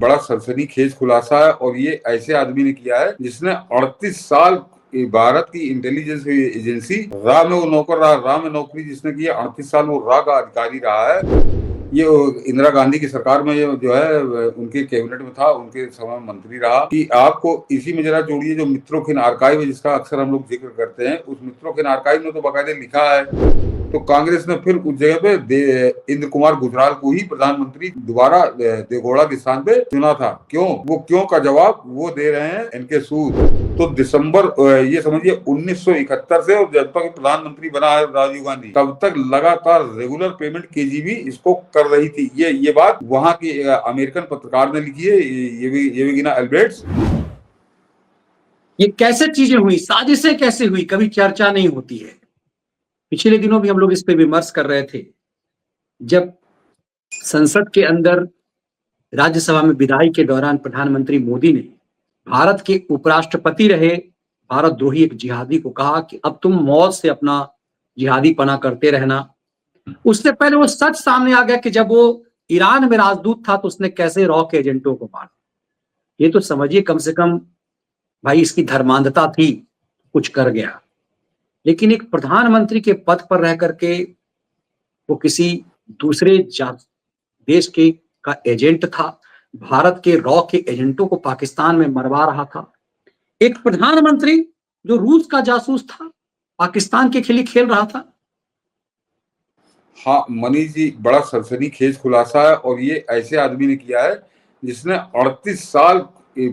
बड़ा सनसनीखेज खुलासा है और ये ऐसे आदमी ने किया है जिसने 38 साल भारत की इंटेलिजेंस एजेंसी रा में वो नौकर रहा, रा में नौकरी जिसने की 38 साल वो रा का अधिकारी रहा है। ये इंदिरा गांधी की सरकार में ये जो है उनके कैबिनेट में था, उनके समय मंत्री रहा। कि आपको इसी में जरा जोड़िए जो मित्रों आर्काइव है जिसका अक्सर हम लोग जिक्र करते हैं, उस मित्रों आर्काइव में तो बाकायदे लिखा है। तो कांग्रेस ने फिर उस जगह पे इंद्र कुमार गुजराल को ही प्रधानमंत्री दोबारा देगौड़ा के स्थान पे चुना था। क्यों का जवाब वो दे रहे हैं एनके सूद। तो दिसंबर ये समझिए 1971 से, और जब तक प्रधानमंत्री बना है राजीव गांधी, तब तक लगातार रेगुलर पेमेंट केजीबी इसको कर रही थी। ये बात वहां की अमेरिकन पत्रकार ने लिखी है, येविगिना एल्ब्रेट्स। ये कैसे चीजें हुई, साजिशें कैसे हुई, कभी चर्चा नहीं होती है। पिछले दिनों भी हम लोग इस पे विमर्श कर रहे थे, जब संसद के अंदर राज्यसभा में विदाई के दौरान प्रधानमंत्री मोदी ने भारत के उपराष्ट्रपति रहे भारतद्रोही एक जिहादी को कहा कि अब तुम मौत से अपना जिहादी पना करते रहना। उससे पहले वो सच सामने आ गया कि जब वो ईरान में राजदूत था तो उसने कैसे रॉ के एजेंटों को मारा। ये तो समझिए कम से कम भाई इसकी धर्मांधता थी, कुछ कर गया। लेकिन एक प्रधानमंत्री के पद पर रह करके वो किसी दूसरे देश के का एजेंट था, भारत के रॉ के एजेंटों को पाकिस्तान में मरवा रहा था। एक प्रधानमंत्री जो रूस का जासूस था, पाकिस्तान के खिलाफ खेल रहा था। हाँ मनीष जी, बड़ा सनसनीखेज खुलासा है और ये ऐसे आदमी ने किया है जिसने 38 साल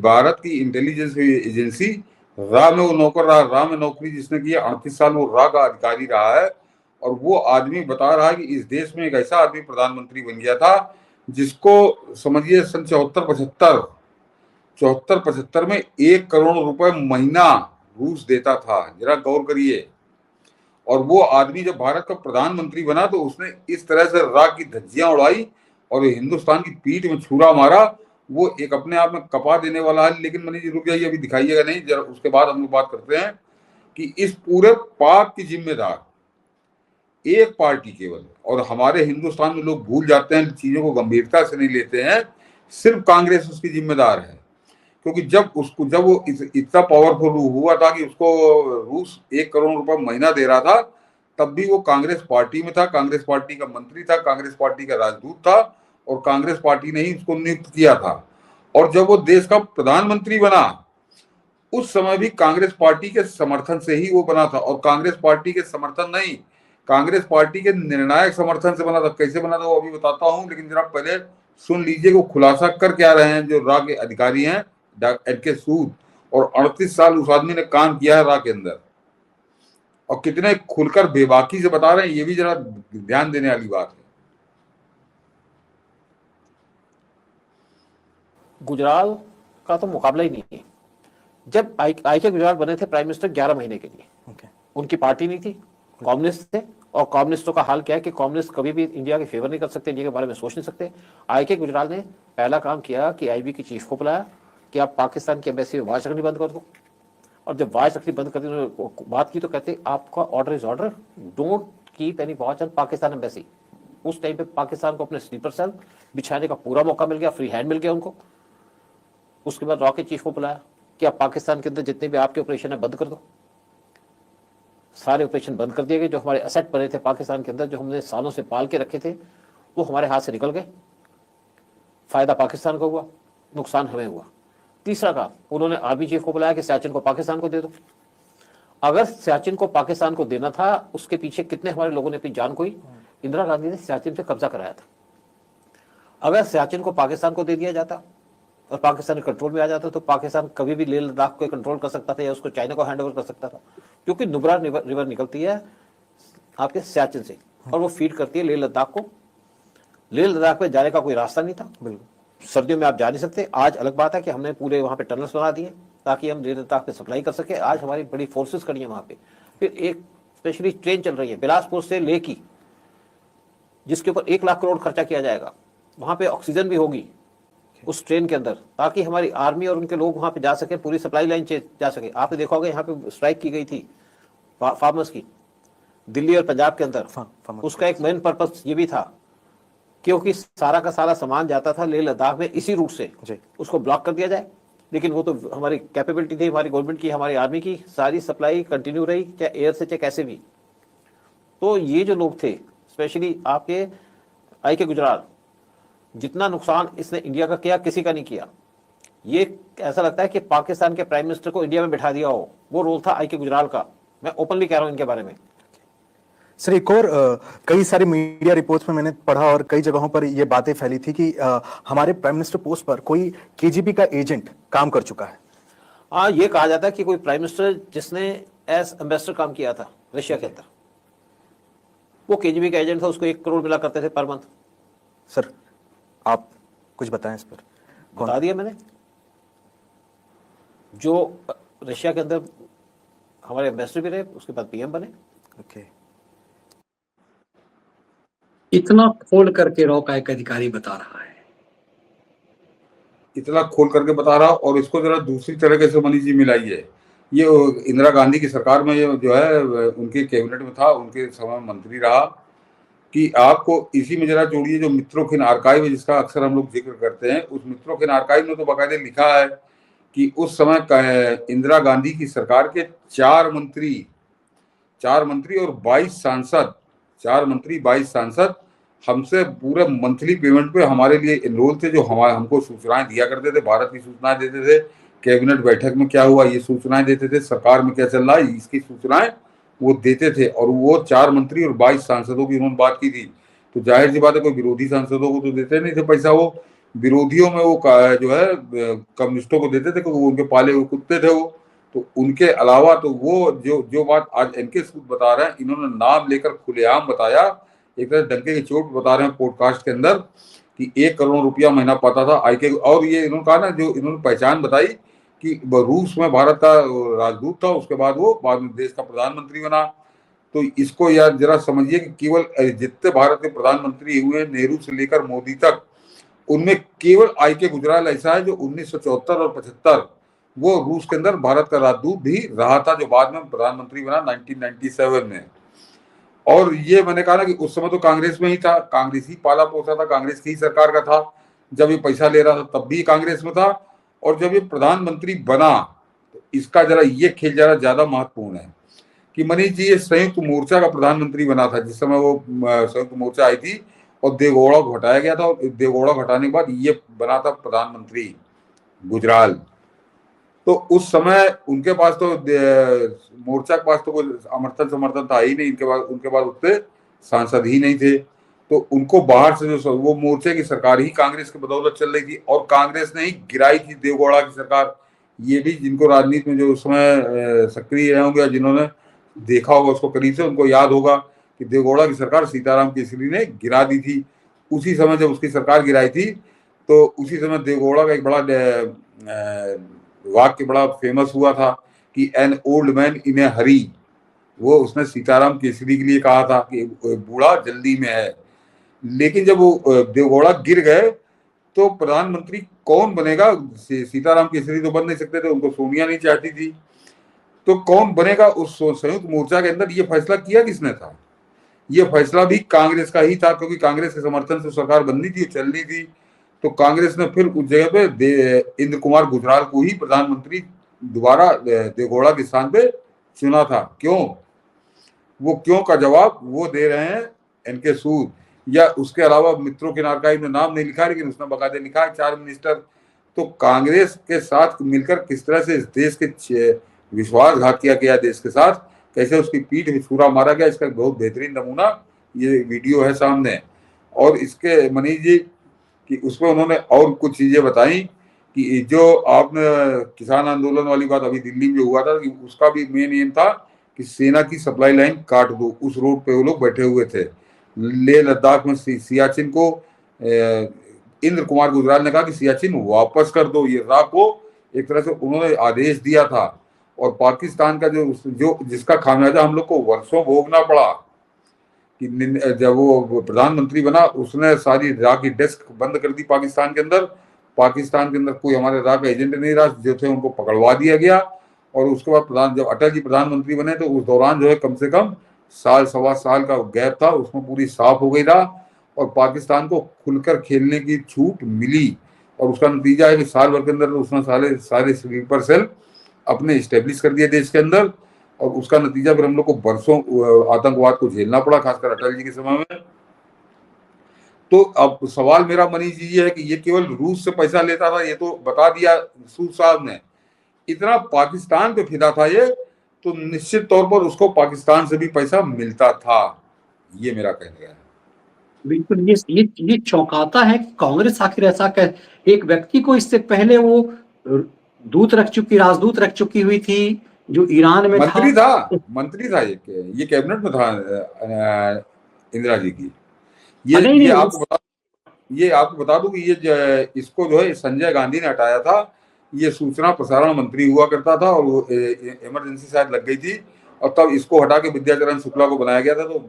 भारत की इंटेलिजेंस एजेंसी रा में वो नौकर रहा, रा में नौकरी जिसने की 38 साल वो रा का अधिकारी रहा है। और वो आदमी बता रहा है कि इस देश में एक ऐसा आदमी प्रधानमंत्री बन गया था जिसको समझिए सन 74-75 में 1 करोड़ रुपए महीना रूस देता था। जरा गौर करिए। और वो आदमी जब भारत का प्रधानमंत्री बना तो उसने इस तरह से राग की धज्जियां उड़ाई और हिंदुस्तान की पीठ में छुरा मारा। वो एक अपने आप में कपा देने वाला है। लेकिन मनीष जी रुक जाइए, अभी दिखाइएगा नहीं, जरा उसके बाद हम लोग बात करते हैं कि इस पूरे पाप की जिम्मेदार एक पार्टी केवल, और हमारे हिंदुस्तान में लोग भूल जाते हैं, चीजों को गंभीरता से नहीं लेते हैं, सिर्फ कांग्रेस उसकी जिम्मेदार है। क्योंकि जब वो इतना पावरफुल हुआ था कि उसको रूस 1 करोड़ रुपए महीना दे रहा था, तब भी वो कांग्रेस पार्टी में था, कांग्रेस पार्टी का मंत्री था, कांग्रेस पार्टी का राजदूत था और कांग्रेस पार्टी ने ही उसको नियुक्त किया था। और जब वो देश का प्रधानमंत्री बना उस समय भी कांग्रेस पार्टी के समर्थन से ही वो बना था। और कांग्रेस पार्टी के समर्थन नहीं, कांग्रेस पार्टी के निर्णायक समर्थन से बना था। कैसे बना था वो अभी बताता हूं, लेकिन जरा पहले सुन लीजिए वो खुलासा कर क्या रहे हैं जो रा के अधिकारी हैं एनके सूद। और 38 साल उस आदमी ने काम किया है रा के अंदर, और कितने खुलकर बेबाकी से बता रहे हैं, ये भी जरा ध्यान देने वाली बात है। गुजराल का तो मुकाबला ही नहीं है। जब आई के गुजराल बने थे प्राइम मिनिस्टर 11 महीने के लिए, उनकी पार्टी नहीं थी, कम्युनिस्ट थे। और कम्युनिस्टों का हाल क्या है कि कम्युनिस्ट कभी भी इंडिया के फेवर नहीं कर सकते, इंडिया के बारे में सोच नहीं सकते। आई के गुजराल ने पहला काम किया कि आईबी की चीफ को बुलाया कि आप पाकिस्तान की एम्बेसी में वाच रखनी बंद कर दो। और जब वाच रखनी बंद कर दी, उन्होंने बात की तो कहते आपका order is order, don't keep any watch on Pakistan embassy. उस टाइम पे पाकिस्तान को अपने स्लीपर सेल बिछाने का पूरा मौका मिल गया, फ्री हैंड मिल गया उनको। उसके बाद रॉ के चीफ को बुलाया कि आप पाकिस्तान के अंदर जितने भी आपके ऑपरेशन है बंद कर दो। सारे ऑपरेशन बंद कर दिए गए। जो हमारे असेट बने थे पाकिस्तान के अंदर, जो हमने सालों से पाल के रखे थे, वो हमारे हाथ से निकल गए। फायदा पाकिस्तान को हुआ, नुकसान हमें हुआ। तीसरा काम, उन्होंने आर्मी चीफ को बुलाया कि सियाचिन को पाकिस्तान को दे दो। अगर सियाचिन को पाकिस्तान को देना था, उसके पीछे कितने हमारे लोगों ने अपनी जान खोई। इंदिरा गांधी ने सियाचिन पे कब्जा कराया था। अगर सियाचिन को पाकिस्तान को दे दिया जाता और पाकिस्तान के कंट्रोल में आ जाता तो पाकिस्तान कभी भी लेह लद्दाख को कंट्रोल कर सकता था या उसको चाइना को हैंड ओवर कर सकता था। क्योंकि नुब्रा रिवर निकलती है आपके सियाचिन से और वो फीड करती है लेह लद्दाख को। लेह लद्दाख में जाने का कोई रास्ता नहीं था, बिल्कुल सर्दियों में आप जा नहीं सकते। आज अलग बात है कि हमने पूरे वहाँ पे टनल्स बना दिए ताकि हम लेह लद्दाख पे सप्लाई कर सके। आज हमारी बड़ी फोर्सेस खड़ी है वहाँ पे। फिर एक स्पेशली ट्रेन चल रही है बिलासपुर से लेह की, जिसके ऊपर 1 लाख करोड़ खर्चा किया जाएगा। वहाँ पे ऑक्सीजन भी होगी उस ट्रेन के अंदर, ताकि हमारी आर्मी और उनके लोग वहाँ पे जा सके, पूरी सप्लाई लाइन जा सके। आपने देखा होगा यहाँ पे स्ट्राइक की गई थी फार्मर्स की, दिल्ली और पंजाब के अंदर। उसका एक मेन पर्पस ये भी था क्योंकि सारा का सारा सामान जाता था लेह लद्दाख में इसी रूट से, उसको ब्लॉक कर दिया जाए। लेकिन वो तो हमारी कैपेबिलिटी थी, हमारी गवर्नमेंट की, हमारी आर्मी की, सारी सप्लाई कंटिन्यू रही, चाहे एयर से चाहे कैसे भी। तो ये जो लोग थे, स्पेशली आपके आई के गुजराल, जितना नुकसान इसने इंडिया का किया किसी का नहीं किया। ये ऐसा लगता है कि पाकिस्तान के प्राइम मिनिस्टर को इंडिया में बिठा दिया हो, वो रोल था आई के गुजराल का। मैं ओपनली कह रहा हूं इनके बारे में। सर एक और कई सारी मीडिया रिपोर्ट्स में मैंने पढ़ा और कई जगहों पर ये बातें फैली थी कि हमारे प्राइम मिनिस्टर पोस्ट पर कोई केजीबी का एजेंट काम कर चुका है। हाँ, ये कहा जाता है कि कोई प्राइम मिनिस्टर जिसने एज एम्बेसडर काम किया था रशिया के अंदर, वो केजीबी का एजेंट था, उसको 1 करोड़ मिला करते थे पर मंथ। सर आप कुछ बताएं इस पर। बता दिया मैंने। जो रशिया के अंदर हमारे एम्बेसडर भी रहे, उसके बाद पीएम बने। ओके। इतना खोल करके रॉ का एक अधिकारी बता रहा है, इतना खोल करके बता रहा, और इसको जरा दूसरी तरीके से मनीष जी मिलाइए। ये इंदिरा गांधी की सरकार में ये जो है उनके कैबिनेट में था, उनके समय मंत्री रहा, कि आपको इसी में जरा जोड़िए जो मित्रों आर्काइव है जिसका अक्सर हम लोग जिक्र करते हैं, उस मित्रों आर्काइव में तो बाकायदे लिखा है कि उस समय इंदिरा गांधी की सरकार के 4 मंत्री और 22 सांसद, 4 मंत्री 22 सांसद हमसे पूरे मंथली पेमेंट पे हमारे लिए एनरोल थे, जो हमको सूचनाएं दिया करते थे, भारत की सूचनाएं देते थे, कैबिनेट बैठक में क्या हुआ ये सूचनाएं देते थे, सरकार में क्या चल रहा है इसकी सूचनाएं वो देते थे। और वो 4 मंत्री और 22 सांसदों की उन्होंने बात की थी। तो जाहिर सी बात है कोई विरोधी सांसदों को तो देते नहीं थे पैसा, वो विरोधियों में वो जो है कम्युनिस्टों को देते थे क्योंकि वो उनके पाले हुए कुत्ते थे वो। तो उनके अलावा तो वो जो बात आज एनके सूद बता रहे हैं, इन्होंने नाम लेकर खुलेआम बताया, एक तरह डंके की चोट बता रहे हैं पॉडकास्ट के अंदर कि 1 करोड़ रुपया महीना पाता था आई के। और ये इन्होंने कहा ना, जो इन्होंने पहचान बताई कि रूस में भारत का राजदूत था, उसके बाद वो बाद में देश का प्रधानमंत्री बना। तो इसको यार जरा समझिए कि केवल जितने भारत के प्रधानमंत्री हुए नेहरू से लेकर मोदी तक, उनमें केवल आई के गुजराल ऐसा है जो 1974 और 75 वो रूस के अंदर भारत का राजदूत भी रहा था, जो बाद में प्रधानमंत्री बना 1997 में। और ये मैंने कहा ना कि उस समय तो कांग्रेस में ही था, कांग्रेस ही पाला पोसा था, कांग्रेस की ही सरकार का था। जब ये पैसा ले रहा था तब भी कांग्रेस में था, और जब ये प्रधानमंत्री बना तो इसका जरा ये खेल जरा ज्यादा महत्वपूर्ण है कि मनीष जी ये संयुक्त मोर्चा का प्रधानमंत्री बना था जिस समय वो संयुक्त मोर्चा आई थी और देवगौड़ा को हटाया गया था, और देवगौड़ा को हटाने के बाद ये बना था प्रधानमंत्री गुजराल। तो उस समय उनके पास तो मोर्चा के पास तो कोई समर्थन था ही नहीं, उनके पास उतने सांसद ही नहीं थे। तो उनको बाहर से जो वो मोर्चे की सरकार ही कांग्रेस की बदौलत चल रही थी, और कांग्रेस ने ही गिराई थी देवगौड़ा की सरकार। ये भी जिनको राजनीति में जो उस समय सक्रिय रहे होंगे, जिन्होंने देखा होगा उसको करीब से, उनको याद होगा कि देवगौड़ा की सरकार सीताराम केसरी ने गिरा दी थी। उसी समय जब उसकी सरकार गिराई थी तो उसी समय देवगौड़ा का एक बड़ा वाक्य बड़ा फेमस हुआ था कि एन ओल्ड मैन इन ए हरी, वो उसने सीताराम केसरी के लिए कहा था कि बूढ़ा जल्दी में है। लेकिन जब वो देवगौड़ा गिर गए तो प्रधानमंत्री कौन बनेगा, सीताराम केसरी तो बन नहीं सकते थे, उनको सोनिया नहीं चाहती थी, तो कौन बनेगा उस संयुक्त मोर्चा के अंदर। ये फैसला किया किसने था? ये फैसला भी कांग्रेस का ही था, क्योंकि कांग्रेस के समर्थन से सरकार बननी थी, चलनी थी। तो कांग्रेस ने फिर उस जगह पे इंद्र कुमार गुजराल को ही प्रधानमंत्री दोबारा देवगौड़ा के स्थान पे चुना था। क्यों? वो क्यों का जवाब वो दे रहे हैं एनके सूद, या उसके अलावा मित्रों के आर्काइव में नाम नहीं लिखा, लेकिन उसने बकायदे लिखा है 4 मिनिस्टर। तो कांग्रेस के साथ मिलकर किस तरह से इस देश के विश्वासघात किया गया, देश के साथ कैसे उसकी पीठ में छुरा मारा गया, इसका बहुत बेहतरीन नमूना ये वीडियो है सामने। और इसके मनीष जी कि उसमें उन्होंने और कुछ चीजें बताई कि जो आपने किसान आंदोलन वाली बात अभी दिल्ली में जो हुआ था, कि उसका भी मेन एम था कि सेना की सप्लाई लाइन काट दो। उस रोड पे वो लोग बैठे हुए थे लेह लद्दाख में सियाचिन को। इंद्र कुमार गुजराल ने कहा कि सियाचिन वापस कर दो, ये राह को एक तरह से उन्होंने आदेश दिया था। और पाकिस्तान का जो जिसका खामियाजा हम लोग को वर्षों भोगना पड़ा कि जब वो प्रधानमंत्री बना उसने सारी राह की डेस्क बंद कर दी पाकिस्तान के अंदर। पाकिस्तान के अंदर कोई हमारे राह का एजेंट नहीं रहा, जो थे उनको पकड़वा दिया गया। और उसके बाद जब अटल जी प्रधानमंत्री बने तो उस दौरान जो है कम से कम 1.25 साल का गैप था, उसमें पूरी साफ हो गई राह। और पाकिस्तान को खुलकर खेलने की छूट मिली। और उसका नतीजा है कि साल भर के अंदर उसने सारे स्लीपर सेल अपने स्टेब्लिश कर दिए देश के अंदर। और उसका नतीजा फिर हम लोग को बरसों आतंकवाद को झेलना पड़ा, खासकर अटल जी के समय में। तो अब सवाल मेरा मनीष जी ये है कि ये केवल रूस से पैसा लेता था, ये तो बता दिया सूद साहब ने। इतना पाकिस्तान पे फिदा था ये, तो निश्चित तौर पर उसको पाकिस्तान से भी पैसा मिलता था, ये मेरा कहना है। बिल्कुल, ये चौंकाता है कि कांग्रेस आखिर ऐसा कर, एक व्यक्ति को इससे पहले वो राजदूत रख चुकी हुई थी जो ईरान में था। मंत्री था ये कैबिनेट में था इंदिरा जी की। नहीं, ये आपको बता दूं कि इसको जो है संजय गांधी ने हटाया था। ये सूचना प्रसारण मंत्री हुआ करता था और वो इमरजेंसी शायद लग गई थी, और तब इसको हटा के विद्याचरण शुक्ला को बनाया गया था। तो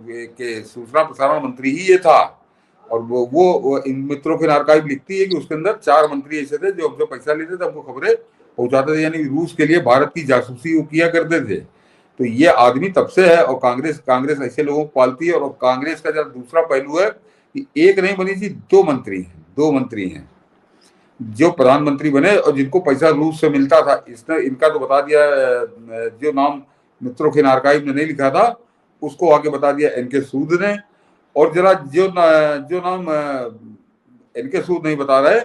सूचना प्रसारण मंत्री ही ये था। और वो इन मित्रों के आर्काइव लिखती है कि उसके अंदर 4 मंत्री ऐसे थे जो हमसे पैसा लेते थे, हमको खबरें पहुंचाते थे, यानी रूस के लिए भारत की जासूसी वो किया करते थे। तो ये आदमी तब से है, और कांग्रेस ऐसे लोगों को पालती है। और कांग्रेस का जरा दूसरा पहलू है कि एक नहीं बनी थी, 2 मंत्री हैं जो प्रधानमंत्री बने और जिनको पैसा रूस से मिलता था। इसने इनका तो बता दिया, जो नाम मित्रों के आर्काइव ने नहीं लिखा था उसको आगे बता दिया एनके सूद ने। और जरा जो नाम एनके सूद नहीं बता रहे,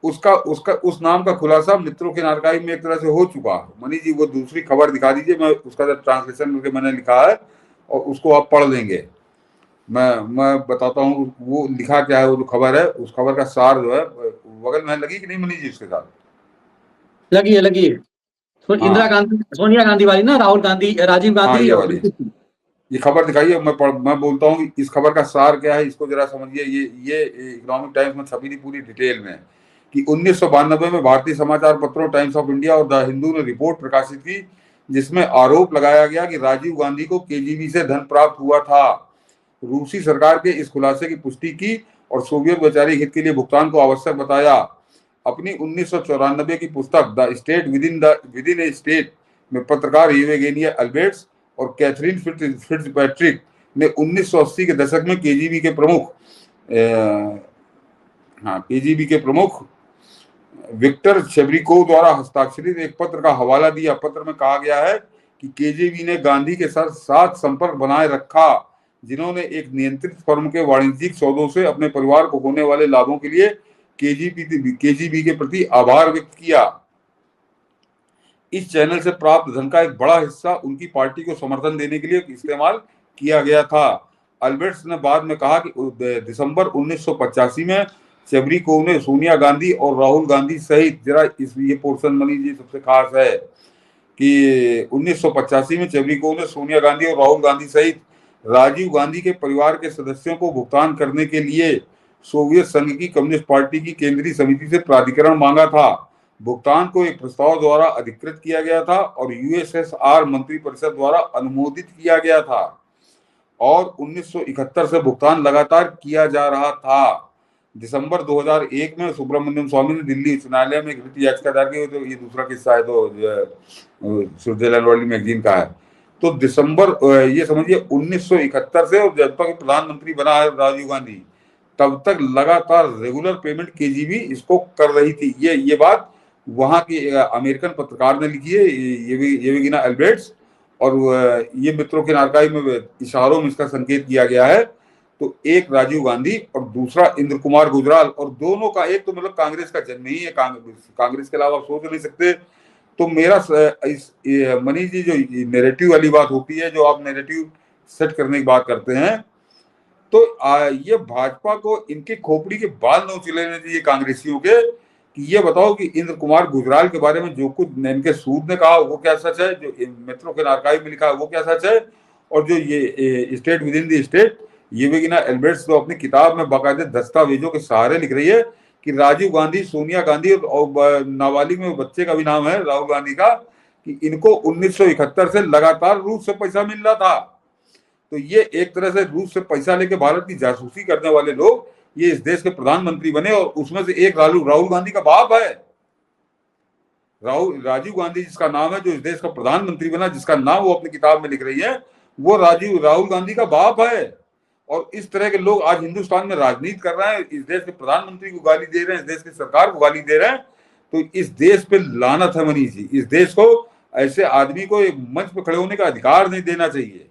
उस नाम का खुलासा मित्रों के आर्काइव में एक तरह से हो चुका। मनी जी वो दूसरी खबर दिखा दीजिए, मैं उसका ट्रांसलेशन करके मैंने लिखा है और उसको आप पढ़ लेंगे। मैं बताता हूँ वो लिखा क्या है। वो जो खबर है, उस खबर का सार जो है, बगल में लगी कि नहीं मनीष जी उसके साथ? लगी है। इंदिरा गांधी, सोनिया गांधी वाली ना, राहुल गांधी, राजीव गांधी। ये वाली ये खबर दिखाइए। मैं बोलता हूँ इस खबर का सार क्या है, इसको जरा समझिए। ये इकोनॉमिक टाइम्स में छपी थी पूरी डिटेल में कि 1992 में भारतीय समाचार पत्रों टाइम्स ऑफ इंडिया और द हिंदू ने रिपोर्ट प्रकाशित की, जिसमें आरोप लगाया गया कि राजीव गांधी को केजीबी से धन प्राप्त हुआ था। रूसी सरकार के इस खुलासे की पुष्टि की और सोवियत वैचारिक हित के लिए भुगतान को आवश्यक बताया। अपनी 1994 की पुस्तक the state within A state में पत्रकार यूवेगेनिया अल्बर्ट्स और कैथरीन फिट्जपैट्रिक ने 1980 के दशक में केजीबी के प्रमुख विक्टर शेब्रिकोव द्वारा हस्ताक्षरित एक पत्र का हवाला दिया। पत्र में कहा गया है कि केजीबी ने गांधी के साथ संपर्क बनाए रखा, जिन्होंने एक नियंत्रित फर्म के वाणिज्यिक सौदों से अपने परिवार को होने वाले लाभों के लिए केजीबी के प्रति आभार व्यक्त किया। इस चैनल से प्राप्त धन का एक बड़ा हिस्सा उनकी पार्टी को समर्थन देने के लिए इस्तेमाल किया गया था। अल्बर्ट्स ने बाद में कहा कि दिसंबर 1985 में शेब्रिकोव ने सोनिया गांधी और राहुल गांधी सहित, जरा ये पोर्शन मनी जी सबसे खास है कि 1985 में शेब्रिकोव ने सोनिया गांधी और राहुल गांधी सहित राजीव गांधी के परिवार के सदस्यों को भुगतान करने के लिए सोवियत संघ की कम्युनिस्ट पार्टी की केंद्रीय समिति से प्राधिकरण मांगा था। भुगतान को एक प्रस्ताव द्वारा अधिकृत किया गया था और यूएसएसआर मंत्रिपरिषद द्वारा अनुमोदित किया गया था, और 1971 से भुगतान लगातार किया जा रहा था। दिसंबर 2001 में सुब्रमण्यम स्वामी ने दिल्ली उच्च न्यायालय में एक रिट याचिका दायर की। तो ये दूसरा किस्सा है, तो स्विट्जरलैंड वाली मैगजीन का है। तो दिसंबर, ये समझिए 1971 से, और जब तक प्रधानमंत्री बना है राजीव गांधी, तब तक लगातार रेगुलर पेमेंट केजीबी इसको कर रही थी। ये बात वहां की अमेरिकन पत्रकार ने लिखी है, येवेगिना अल्बर्ट्स, और ये मित्रों के आर्काइव में इशारों में इसका संकेत किया गया है। तो एक राजीव गांधी और दूसरा इंद्र कुमार गुजराल, और दोनों का एक तो मतलब कांग्रेस का जन्म ही है, कांग्रेस के अलावा आप सोच नहीं सकते। तो मेरा मनीष जी, जो नैरेटिव वाली बात होती है, जो आप नैरेटिव सेट करने की बात करते हैं, तो ये भाजपा को इनके खोपड़ी के बाल नोच लेने चाहिए कांग्रेसियों के, कि ये बताओ कि इंद्र कुमार गुजराल के बारे में जो कुछ इनके सूद ने कहा वो क्या सच है, जो मित्रों के आर्काइव में लिखा है वो क्या सच है, और जो ये state within the state Yevgenia Albats तो अपनी किताब में बाकायदे दस्तावेजों के सहारे लिख रही है कि राजीव गांधी, सोनिया गांधी और नाबालिग में बच्चे का भी नाम है राहुल गांधी का, कि इनको 1971 से लगातार रूस से पैसा मिल रहा था। तो ये एक तरह से रूस से पैसा लेके भारत की जासूसी करने वाले लोग ये इस देश के प्रधानमंत्री बने, और उसमें से एक राहुल गांधी का बाप है। राजीव गांधी जिसका नाम है, जो इस देश का प्रधानमंत्री बना, जिसका नाम वो अपनी किताब में लिख रही है, वो राहुल गांधी का बाप है। और इस तरह के लोग आज हिंदुस्तान में राजनीति कर रहे हैं, इस देश के प्रधानमंत्री को गाली दे रहे हैं, इस देश की सरकार को गाली दे रहे हैं, तो इस देश पे लानत है मनीष जी। इस देश को ऐसे आदमी को एक मंच पे खड़े होने का अधिकार नहीं देना चाहिए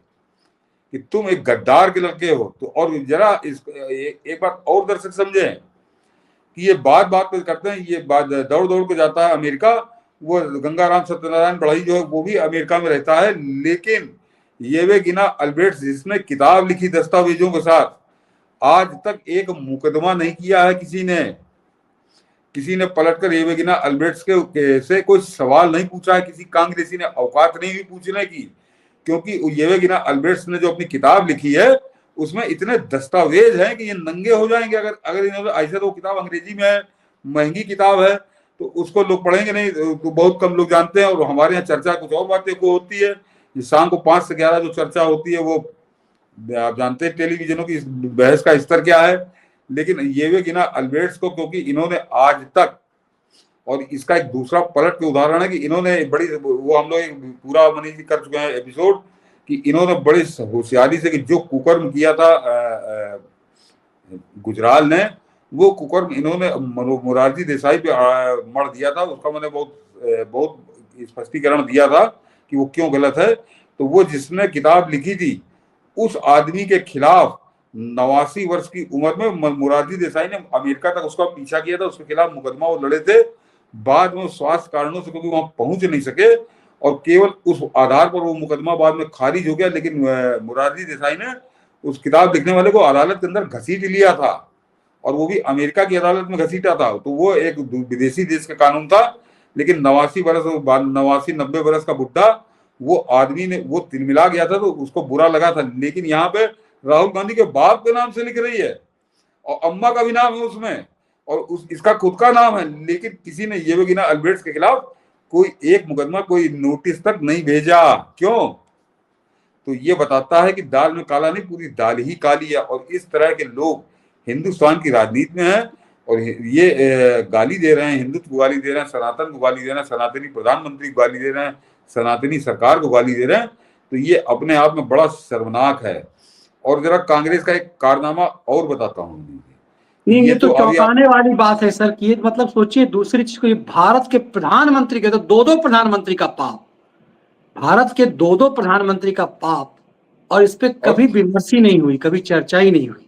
कि तुम एक गद्दार के लड़के हो। तो और जरा एक बात और दर्शक समझे कि ये बात पे करते हैं, ये बात दौड़ दौड़ के जाता है अमेरिका। वो गंगाराम सत्यनारायण बढ़ई जो है वो भी अमेरिका में रहता है, लेकिन येवेगिना अल्बर्ट्स जिसने किताब लिखी दस्तावेजों के साथ, आज तक एक मुकदमा नहीं किया है किसी ने पलटकर येवेगिना अल्बर्ट्स के से कोई सवाल नहीं पूछा है, किसी कांग्रेसी ने औकात नहीं हुई पूछने की, क्योंकि येवेगिना अल्बर्ट्स ने जो अपनी किताब लिखी है उसमें इतने दस्तावेज हैं कि ये नंगे हो जाएंगे अगर इन्होंने ऐसे। तो किताब अंग्रेजी में है, महंगी किताब है, तो उसको लोग पढ़ेंगे नहीं, तो बहुत कम लोग जानते हैं। और हमारे यहाँ चर्चा कुछ और बातें को होती है, शाम को 5 से 11 जो चर्चा होती है वो आप जानते हैं टेलीविजनों की बहस का स्तर क्या है। लेकिन येवेगिना अल्बर्ट्स को, क्योंकि इन्होंने आज तक, और इसका एक दूसरा पलट के उदाहरण है कि इन्होंने बड़ी, वो हम लोग पूरा मनीष जी कर चुके हैं एपिसोड, कि इन्होंने बड़ी होशियारी से कि जो कुकर्म किया था गुजराल ने, वो कुकर्म इन्होंने मोरारजी देसाई पे मर दिया था। उसका मैंने बहुत स्पष्टीकरण दिया था कि वो क्यों गलत है। तो वो जिसने किताब लिखी थी उस आदमी के खिलाफ 89 वर्ष की उम्र में मोरारजी देसाई ने अमेरिका तक उसका पीछा किया था, उसके खिलाफ मुकदमा वो लड़े थे। बाद में स्वास्थ्य कारणों से क्योंकि वहां पहुंच नहीं सके और केवल उस आधार पर वो मुकदमा बाद में खारिज हो गया। लेकिन मोरारजी देसाई ने उस किताब लिखने वाले को अदालत के अंदर घसीट लिया था, और वो भी अमेरिका की अदालत में घसीटा था। तो वो एक विदेशी देश का कानून था, लेकिन 89-90 बरस का बुढ़ा वो आदमी ने वो तिलमिला गया था, तो उसको बुरा लगा था। लेकिन यहाँ पे राहुल गांधी के बाप के नाम से लिख रही है और अम्मा का भी नाम है उसमें, और इसका खुद का नाम है, लेकिन किसी ने येवेगिना अल्बर्ट्स के खिलाफ कोई एक मुकदमा, कोई नोटिस तक नहीं भेजा। क्यों? तो ये बताता है कि दाल में काला नहीं, पूरी दाल ही काली है। और इस तरह के लोग हिंदुस्तान की राजनीति में हैं, और ये गाली दे रहे हैं, हिंदुत्व को गाली दे रहे हैं, सनातन को गाली दे रहे हैं, सनातनी प्रधानमंत्री को गाली दे रहे हैं, सनातनी सरकार को गाली दे रहे हैं। तो ये अपने आप में बड़ा शर्मनाक है। और जरा कांग्रेस का एक कारनामा और बताता हूँ। नहीं, ये तो चौंकाने वाली बात है सर कि ये मतलब सोचिए, दूसरी चीज को, ये भारत के प्रधानमंत्री के, तो दो प्रधानमंत्री का पाप, भारत के दो प्रधानमंत्री का पाप, और इस पे कभी विमर्श ही नहीं हुई, कभी चर्चा ही नहीं हुई।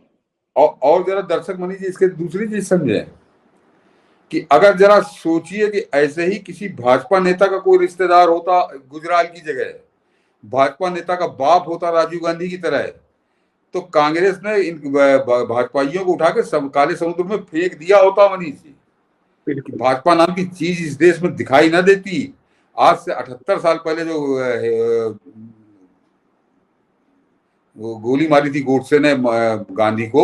और जरा दर्शक मनीष जी इसके दूसरी चीज समझे कि अगर जरा सोचिए कि ऐसे ही किसी भाजपा नेता का कोई रिश्तेदार होता गुजराल की जगह, भाजपा नेता का बाप होता राजीव गांधी की तरह, तो कांग्रेस ने इन भाजपाइयों को उठा के काले समुद्र में फेंक दिया होता मनीष जी। भाजपा नाम की चीज इस देश में दिखाई ना देती। आज से 78 साल पहले जो वो गोली मारी थी गोडसे ने गांधी को,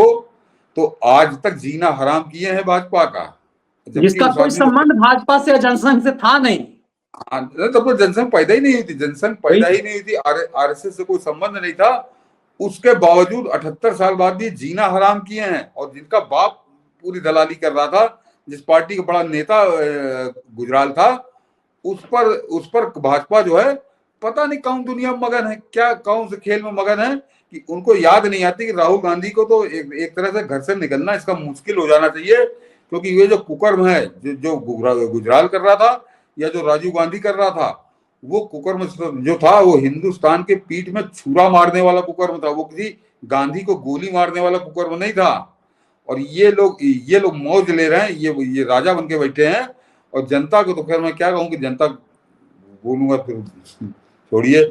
तो आज तक जीना हराम किए हैं भाजपा का, जिसका कोई संबंध भाजपा से, जनसंघ से था नहीं। तब तो जनसंघ पैदा ही नहीं हुई थी, जनसंघ पैदा ही नहीं हुई थी, आरएसएस से कोई संबंध नहीं था। उसके बावजूद 78 साल बाद भी जीना हराम किए हैं। और जिनका बाप पूरी दलाली कर रहा था, जिस पार्टी का बड़ा नेता गुजराल था, उस पर भाजपा जो है पता नहीं कौन दुनिया में मगन है, क्या कौन से खेल में मगन है कि उनको याद नहीं आती कि राहुल गांधी को तो एक तरह से घर से निकलना इसका मुश्किल हो जाना चाहिए। क्योंकि ये जो कुकर्म है जो गुजराल कर रहा था या जो राजीव गांधी कर रहा था, वो कुकर्म जो था वो हिंदुस्तान के पीठ में छुरा मारने वाला कुकर्म था, वो किसी गांधी को गोली मारने वाला कुकर्म नहीं था। और ये लोग मौज ले रहे हैं, ये राजा बन के बैठे हैं। और जनता को तो खैर मैं क्या कहूँ कि जनता बोलूंगा फिर छोड़िए।